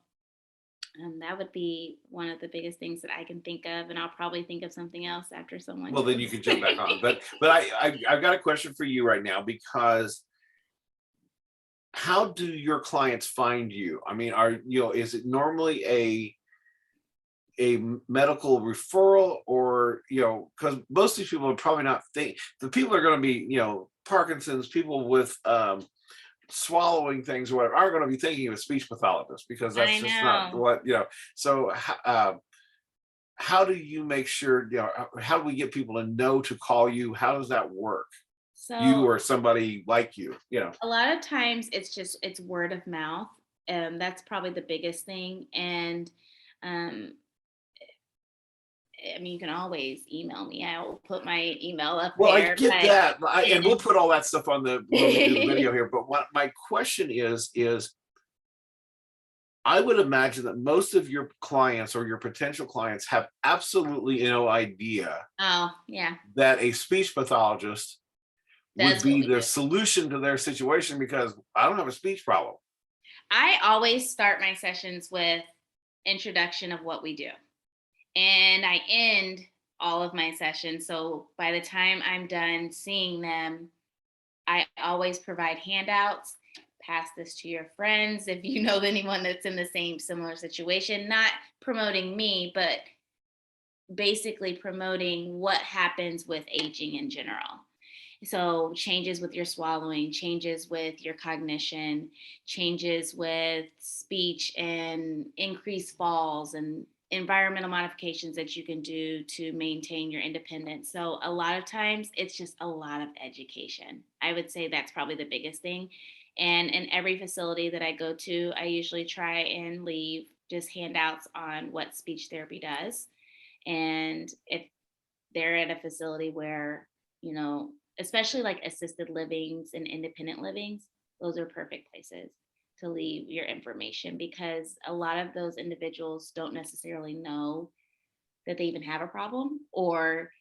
that would be one of the biggest things that I can think of, and I'll probably think of something else after someone.
Well, then you can jump back on. But I've got a question for you right now, because how do your clients find you? I mean, is it normally a medical referral, or because most of these people are probably not the people are going to be Parkinson's, people with swallowing things or whatever, aren't going to be thinking of a speech pathologist, because that's just not what so how do you make sure, how do we get people to know to call you? How does that work?
So
You or somebody like you?
A lot of times it's word of mouth. That's probably the biggest thing. And I mean, you can always email me. I will put my email up
Well,
there.
I get that, and we'll put all that stuff on when we do the video here. But what my question is I would imagine that most of your clients or your potential clients have absolutely no idea that a speech pathologist would be the solution to their situation, because I don't have a speech problem.
I always start my sessions with introduction of what we do. And I end all of my sessions. So by the time I'm done seeing them, I always provide handouts. Pass this to your friends if you know anyone that's in the same similar situation, not promoting me, but basically promoting what happens with aging in general. So changes with your swallowing, changes with your cognition, changes with speech, and increased falls, and environmental modifications that you can do to maintain your independence. So a lot of times it's just a lot of education. I would say that's probably the biggest thing. And in every facility that I go to, I usually try and leave just handouts on what speech therapy does. And if they're at a facility where, you know, especially like assisted livings and independent livings, those are perfect places to leave your information, because a lot of those individuals don't necessarily know that they even have a problem, or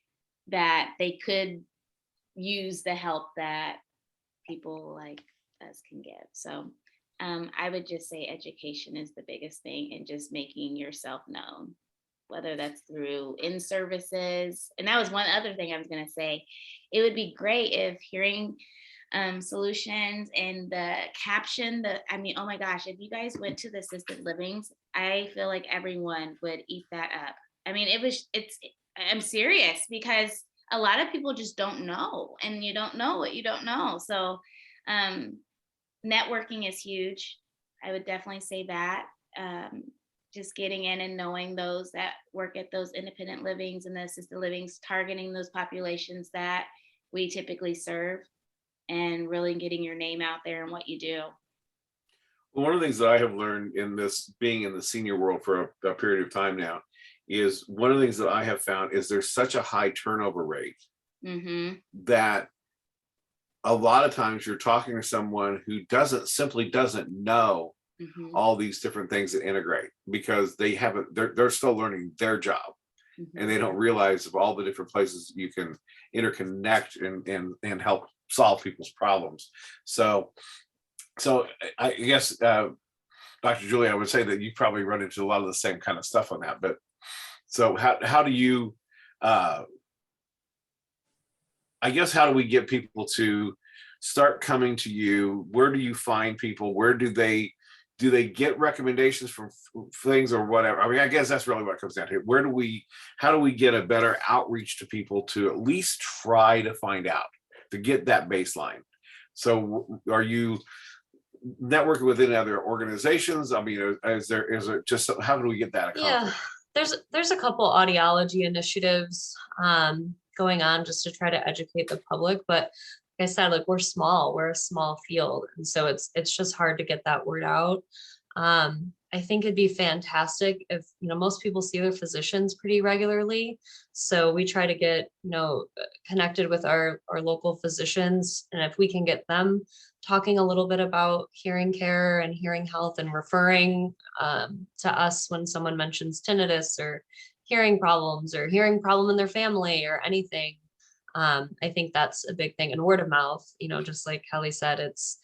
that they could use the help that people like us can give. So I would just say education is the biggest thing, and just making yourself known, whether that's through in services. And that was one other thing I was going to say. It would be great if hearing solutions and the caption, I mean, oh my gosh, if you guys went to the assisted livings, I feel like everyone would eat that up. I mean, I'm serious, because a lot of people just don't know, and you don't know what you don't know. So networking is huge. I would definitely say that. Just getting in and knowing those that work at those independent livings and the assisted livings, targeting those populations that we typically serve, and really getting your name out there and what you do.
Well, one of the things that I have learned in this, being in the senior world for a period of time now, is one of the things that I have found is there's such a high turnover rate that a lot of times you're talking to someone who simply doesn't know all these different things that integrate, because they're still learning their job, and they don't realize of all the different places you can interconnect and help solve people's problems. So I guess Dr. Julie, I would say that you probably run into a lot of the same kind of stuff on that. But so how do you I guess, how do we get people to start coming to you? Where do you find people? Where do they get recommendations from things or whatever? I mean, I guess that's really what it comes down to. How do we get a better outreach to people to at least try to find out, to get that baseline? So are you networking within other organizations? I mean, is there just, how do we get that accomplished?
Yeah, there's a couple audiology initiatives going on just to try to educate the public, but like I said, like we're a small field, and so it's just hard to get that word out. I think it'd be fantastic if, most people see their physicians pretty regularly, so we try to get connected with our local physicians, and if we can get them talking a little bit about hearing care and hearing health, and referring to us when someone mentions tinnitus or hearing problems or hearing problem in their family or anything. I think that's a big thing. And word of mouth, just like Kelly said, it's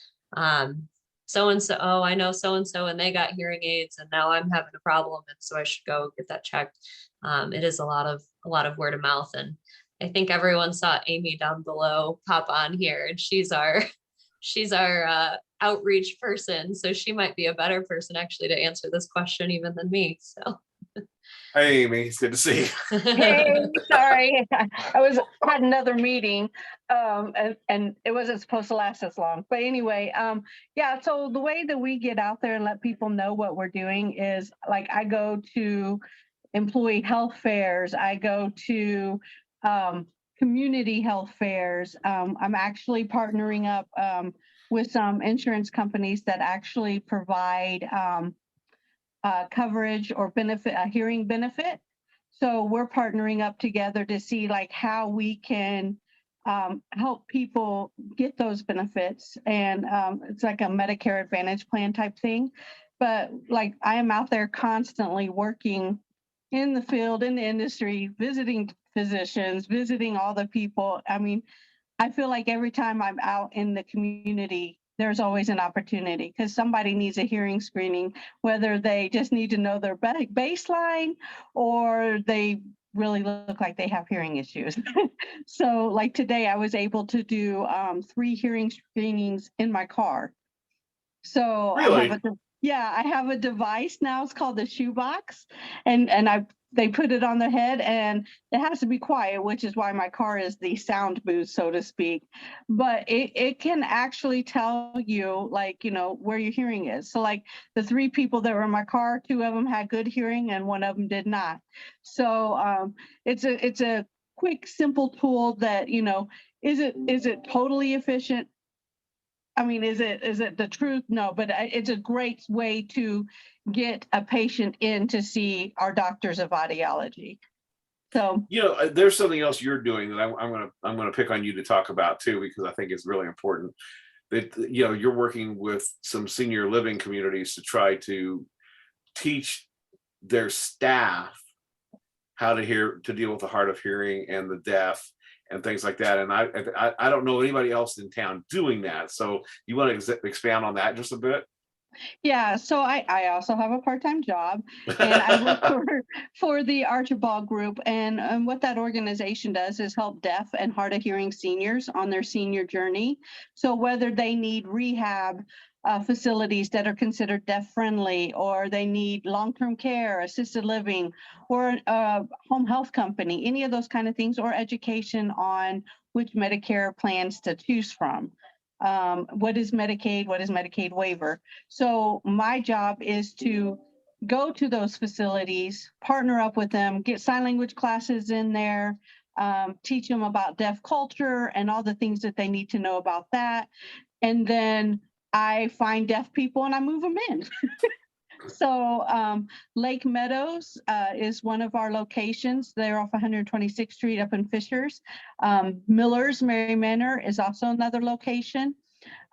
so-and-so, oh, I know so-and-so, and they got hearing aids, and now I'm having a problem, and so I should go get that checked. It is a lot of word of mouth. And I think everyone saw Amy down below pop on here, and she's our outreach person. So she might be a better person actually to answer this question even than me. So.
Hey, Amy, it's good to see you.
Hey, sorry, I had another meeting, and it wasn't supposed to last as long. But anyway, yeah. So the way that we get out there and let people know what we're doing is, like, I go to employee health fairs, I go to community health fairs. I'm actually partnering up with some insurance companies that actually provide coverage or benefit, a hearing benefit. So we're partnering up together to see like how we can help people get those benefits. And it's like a Medicare Advantage plan type thing. But like, I am out there constantly working in the field, in the industry, visiting physicians, visiting all the people. I mean, I feel like every time I'm out in the community, there's always an opportunity, because somebody needs a hearing screening, whether they just need to know their baseline, or they really look like they have hearing issues. So like today I was able to do 3 hearing screenings in my car. So
Really?
I have a device now. It's called the shoebox, and they put it on the head, and it has to be quiet, which is why my car is the sound booth, so to speak. But it can actually tell you, like, where your hearing is. So like the 3 people that were in my car, 2 of them had good hearing and 1 of them did not. So it's a quick, simple tool that, is it totally efficient? I mean, is it the truth? No, but it's a great way to get a patient in to see our doctors of audiology. So
There's something else you're doing that I'm gonna pick on you to talk about too, because I think it's really important. That you're working with some senior living communities to try to teach their staff how to deal with the hard of hearing and the deaf and things like that. And I don't know anybody else in town doing that. So you want to expand on that just a bit?
yeah, so I also have a part-time job, and I work for the Archibald Group, and what that organization does is help deaf and hard of hearing seniors on their senior journey. So whether they need rehab facilities that are considered deaf friendly, or they need long-term care, assisted living, or a home health company, any of those kind of things, or education on which Medicare plans to choose from. What is Medicaid? What is Medicaid waiver? So my job is to go to those facilities, partner up with them, get sign language classes in there, teach them about deaf culture and all the things that they need to know about that. And then I find deaf people and I move them in. So Lake Meadows is one of our locations. They're off 126th Street up in Fishers. Miller's Mary Manor is also another location.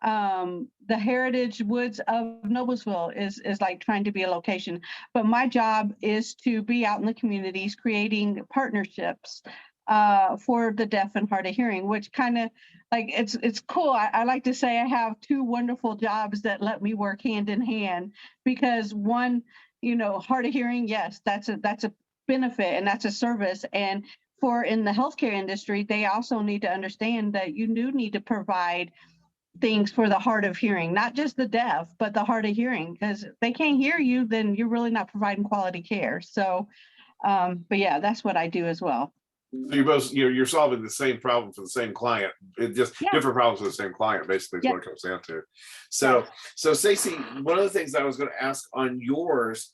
The Heritage Woods of Noblesville is like trying to be a location. But my job is to be out in the communities creating partnerships for the deaf and hard of hearing, which kind of like it's cool. I like to say I have 2 wonderful jobs that let me work hand in hand, because one, hard of hearing, yes, that's a benefit and that's a service. And for in the healthcare industry, they also need to understand that you do need to provide things for the hard of hearing, not just the deaf, but the hard of hearing, because if they can't hear you, then you're really not providing quality care. So, but yeah, that's what I do as well.
So you're solving the same problem for the same client. It just different problems for the same client, basically is what it comes down to. So Stacey, one of the things I was going to ask on yours,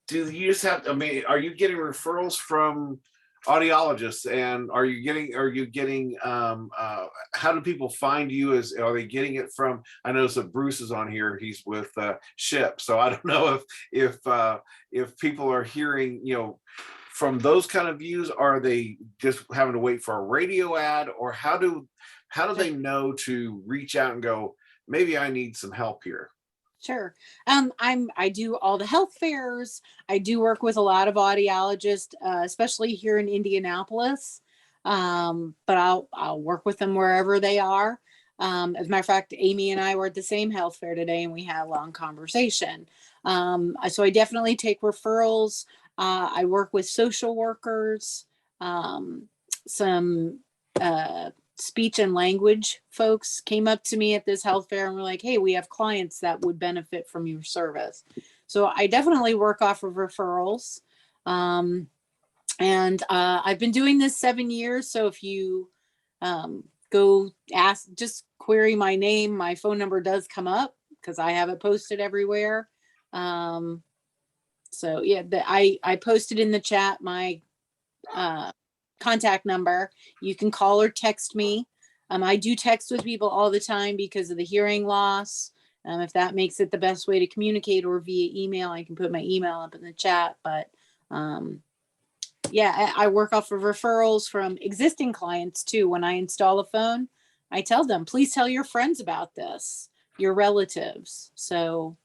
do you just have, are you getting referrals from audiologists, and are you getting how do people find you? Are they getting it from, I notice that Bruce is on here, he's with SHIP, so I don't know if people are hearing from those kind of views. Are they just having to wait for a radio ad, or how do they know to reach out and go, maybe I need some help here?
Sure. I do all the health fairs. I do work with a lot of audiologists, especially here in Indianapolis. But I'll work with them wherever they are. As a matter of fact, Amy and I were at the same health fair today, and we had a long conversation. So I definitely take referrals. I work with social workers, some speech and language folks came up to me at this health fair and were like, hey, we have clients that would benefit from your service. So I definitely work off of referrals. And I've been doing this 7 years. So if you go ask, just query my name, my phone number does come up because I have it posted everywhere. So yeah, I posted in the chat my contact number. You can call or text me. I do text with people all the time because of the hearing loss. If that makes it the best way to communicate, or via email, I can put my email up in the chat. But yeah, I work off of referrals from existing clients too. When I install a phone, I tell them, please tell your friends about this, your relatives. So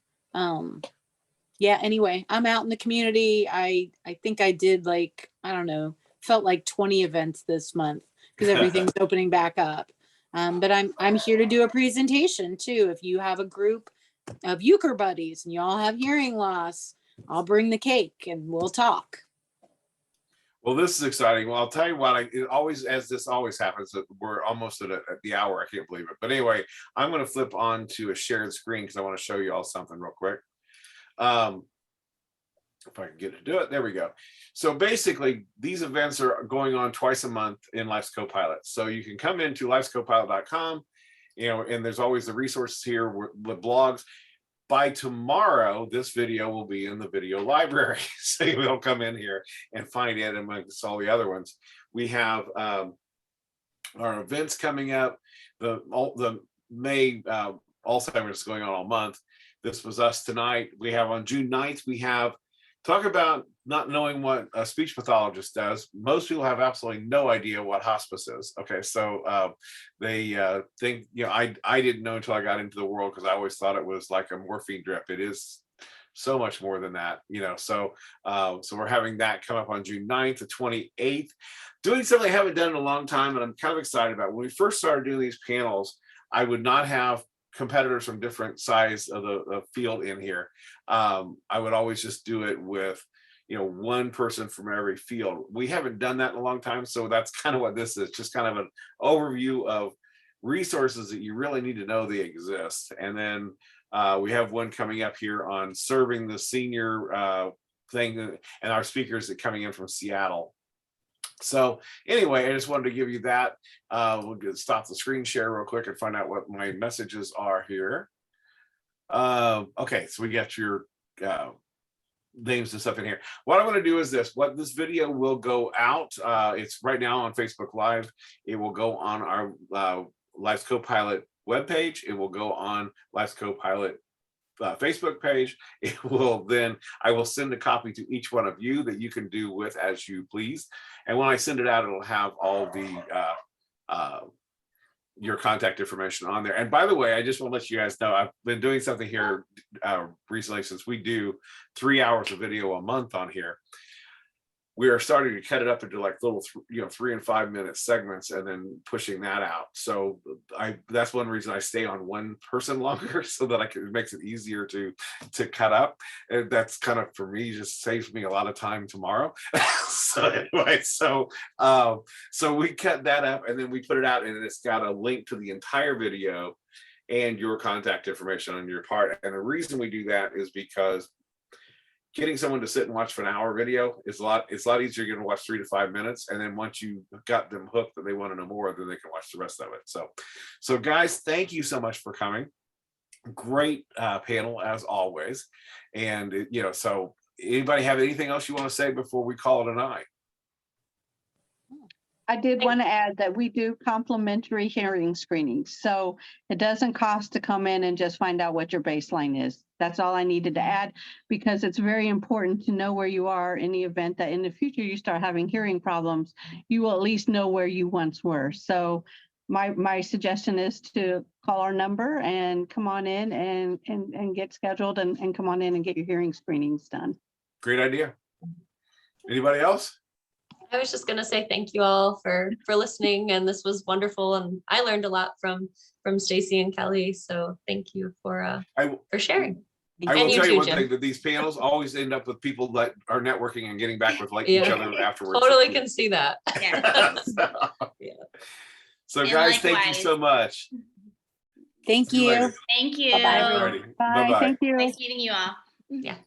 yeah, anyway, I'm out in the community. I think I did felt like 20 events this month because everything's opening back up. But I'm here to do a presentation too. If you have a group of euchre buddies and you all have hearing loss, I'll bring the cake and we'll talk.
Well, this is exciting. Well, I'll tell you what, it always, as this always happens, we're almost at the hour. I can't believe it. But anyway, I'm going to flip on to a shared screen because I want to show you all something real quick. If I can get to do it, there we go. So basically, these events are going on twice a month in Life's Copilot. So you can come into lifescopilot.com, and there's always the resources here with blogs. By tomorrow, this video will be in the video library. So you'll come in here and find it amongst all the other ones. We have our events coming up. The May Alzheimer's is going on all month. This was us tonight. We have on June 9th, we have talk about not knowing what a speech pathologist does. Most people have absolutely no idea what hospice is. Okay, so they think, I didn't know until I got into the world, because I always thought it was like a morphine drip. It is so much more than that, so we're having that come up on June 9th, the 28th, doing something I haven't done in a long time, and I'm kind of excited about. When we first started doing these panels, I would not have competitors from different sides of the field in here. I would always just do it with one person from every field. We haven't done that in a long time, so that's kind of what this is, just kind of an overview of resources that you really need to know they exist. And then we have one coming up here on serving the senior thing, and our speakers are coming in from Seattle. So anyway, I just wanted to give you that. We'll stop the screen share real quick and find out what my messages are here. Okay, so we got your names and stuff in here. What I'm going to do is this. This video will go out. It's right now on Facebook Live. It will go on our Life's Copilot webpage. It will go on Life's Copilot Facebook page. It will then, I will send a copy to each one of you that you can do with as you please. And when I send it out, it'll have all the your contact information on there. And by the way, I just want to let you guys know, I've been doing something here recently, since we do 3 hours of video a month on here. We are starting to cut it up into like little 3 and 5 minute segments, and then pushing that out. So that's one reason I stay on one person longer, so that it makes it easier to cut up. And that's kind of, for me, just saves me a lot of time tomorrow. So anyway, so we cut that up, and then we put it out, and it's got a link to the entire video and your contact information on your part. And the reason we do that is because getting someone to sit and watch for an hour video is a lot easier. You're going to watch 3 to 5 minutes, and then once you got them hooked that they want to know more, then they can watch the rest of it. So guys, thank you so much for coming. Great panel as always. And so anybody have anything else you want to say before we call it a night?
I did want to add that we do complimentary hearing screenings. So it doesn't cost to come in and just find out what your baseline is. That's all I needed to add, because it's very important to know where you are in the event that in the future you start having hearing problems. You will at least know where you once were. So my suggestion is to call our number and come on in and get scheduled and come on in and get your hearing screenings done.
Great idea. Anybody else?
I was just going to say thank you all for listening, and this was wonderful, and I learned a lot from Stacy and Kelly. So thank you for sharing.
I will tell you one thing, that these panels always end up with people that are networking and getting back with each other afterwards.
Totally can see that.
Yeah.
So guys, thank you so much.
Thank you.
Thank you.
Bye-bye, everyone.
Bye. Thank you.
Nice meeting you all.
Yeah.